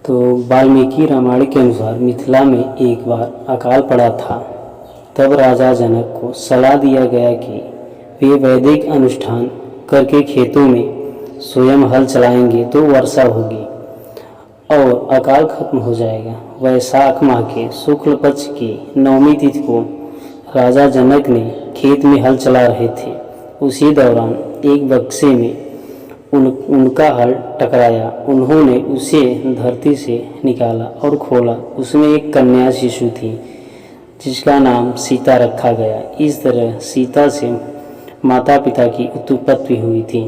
तो वाल्मीकि रामायण के अनुसार मिथिला में एक बार अकाल पड़ा था। तब राजा जनक को सलाह दिया गया कि वे वैदिक अनुष्ठान करके खेतों में स्वयं हल चलाएंगे तो वर्षा होगी और अकाल खत्म हो जाएगा। वैशाख माह के शुक्ल पक्ष की नवमी तिथि को राजा जनक ने खेत में हल चला रहे थे। उसी दौरान एक बक्से में उनका हल टकराया। उन्होंने उसे धरती से निकाला और खोला। उसमें एक कन्या शिशु थी जिसका नाम सीता रखा गया। इस तरह सीता से माता पिता की उत्पत्ति हुई थी।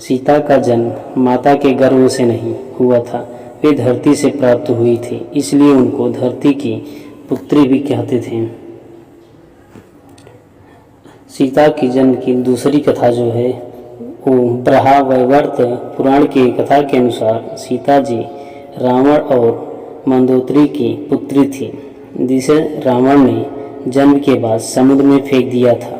सीता का जन्म माता के गर्भ से नहीं हुआ था, वे धरती से प्राप्त हुई थी, इसलिए उनको धरती की पुत्री भी कहते थे। सीता की जन्म की दूसरी कथा जो है वो बृहदारण्यक पुराण की कथा के अनुसार सीता जी रावण और मंदोदरी की पुत्री थी, जिसे रावण ने जन्म के बाद समुद्र में फेंक दिया था।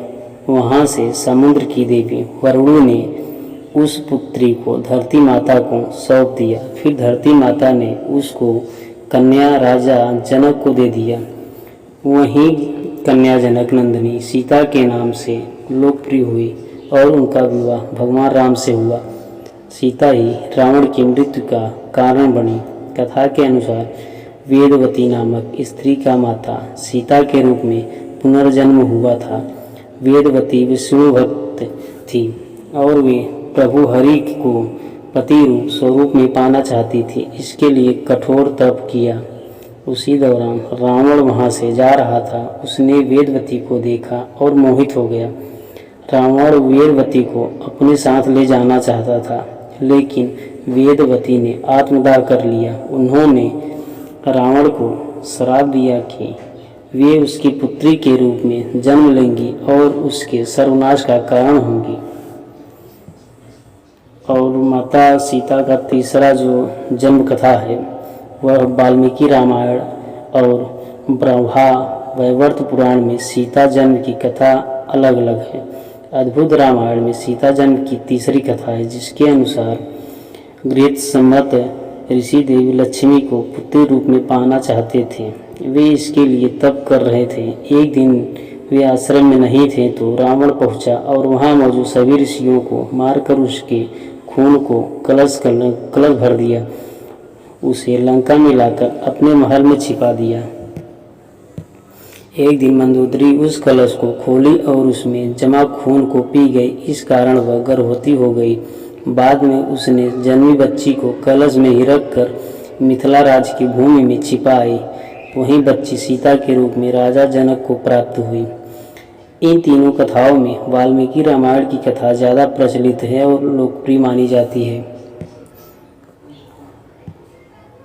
वहां से समुद्र की देवी वरुणी ने उस पुत्री को धरती माता को सौंप दिया। फिर धरती माता ने उसको कन्या राजा जनक को दे दिया। वहीं कन्या जनक नंदिनी सीता के नाम से लोकप्रिय हुई और उनका विवाह भगवान राम से हुआ। सीता ही रावण की मृत्यु का कारण बनी। कथा के अनुसार वेदवती नामक स्त्री का माता सीता के रूप में पुनर्जन्म हुआ था। वेदवती विष्णु भक्त थी और वे प्रभु हरि को पति रूप स्वरूप में पाना चाहती थी। इसके लिए कठोर तप किया। उसी दौरान रावण वहां से जा रहा था। उसने वेदवती को देखा और मोहित हो गया। रावण वेदवती को अपने साथ ले जाना चाहता था, लेकिन वेदवती ने आत्मदाह कर लिया। उन्होंने रावण को श्राप दिया कि वे उसकी पुत्री के रूप में जन्म लेंगी और उसके सर्वनाश का कारण होंगी। और माता सीता का तीसरा जो जन्म कथा है वह वाल्मीकि रामायण और बृहदारण्यक पुराण में सीता जन्म की कथा अलग अलग है। अद्भुत रामायण में सीता जन्म की तीसरी कथा है, जिसके अनुसार गृहस्थ ऋषि देवी लक्ष्मी को पुत्री रूप में पाना चाहते थे। वे इसके लिए तप कर रहे थे। एक दिन वे आश्रम में नहीं थे तो रावण पहुंचा और वहां मौजूद सभी ऋषियों को मारकर उसके खून को कलश भर दिया। उसे लंका में लाकर अपने महल में छिपा दिया। एक दिन मंदोदरी उस कलश को खोली और उसमें जमा खून को पी गई। इस कारण वह गर्भवती हो गई। बाद में उसने जन्मी बच्ची को कलश में ही रखकर मिथिला राज्य की भूमि में छिपाई। वहीं बच्ची सीता के रूप में राजा जनक को प्राप्त हुई। इन तीनों कथाओं में वाल्मीकि रामायण की कथा ज़्यादा प्रचलित है और लोकप्रिय मानी जाती है।